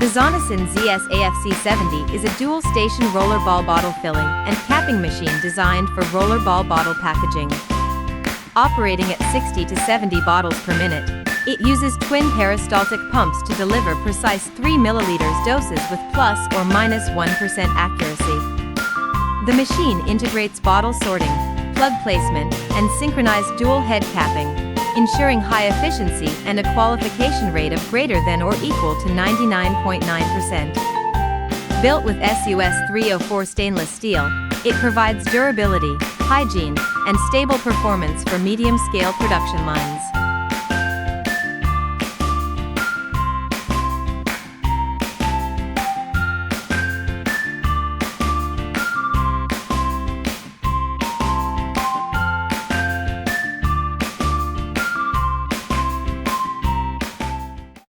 The ZONESUN ZS-AFC70 is a dual-station rollerball bottle filling and capping machine designed for rollerball bottle packaging. Operating at 60 to 70 bottles per minute, it uses twin peristaltic pumps to deliver precise 3 ml doses with plus or minus 1% accuracy. The machine integrates bottle sorting, plug placement, and synchronized dual head capping, ensuring high efficiency and a qualification rate of greater than or equal to 99.9%. Built with SUS 304 stainless steel, it provides durability, hygiene, and stable performance for medium-scale production lines.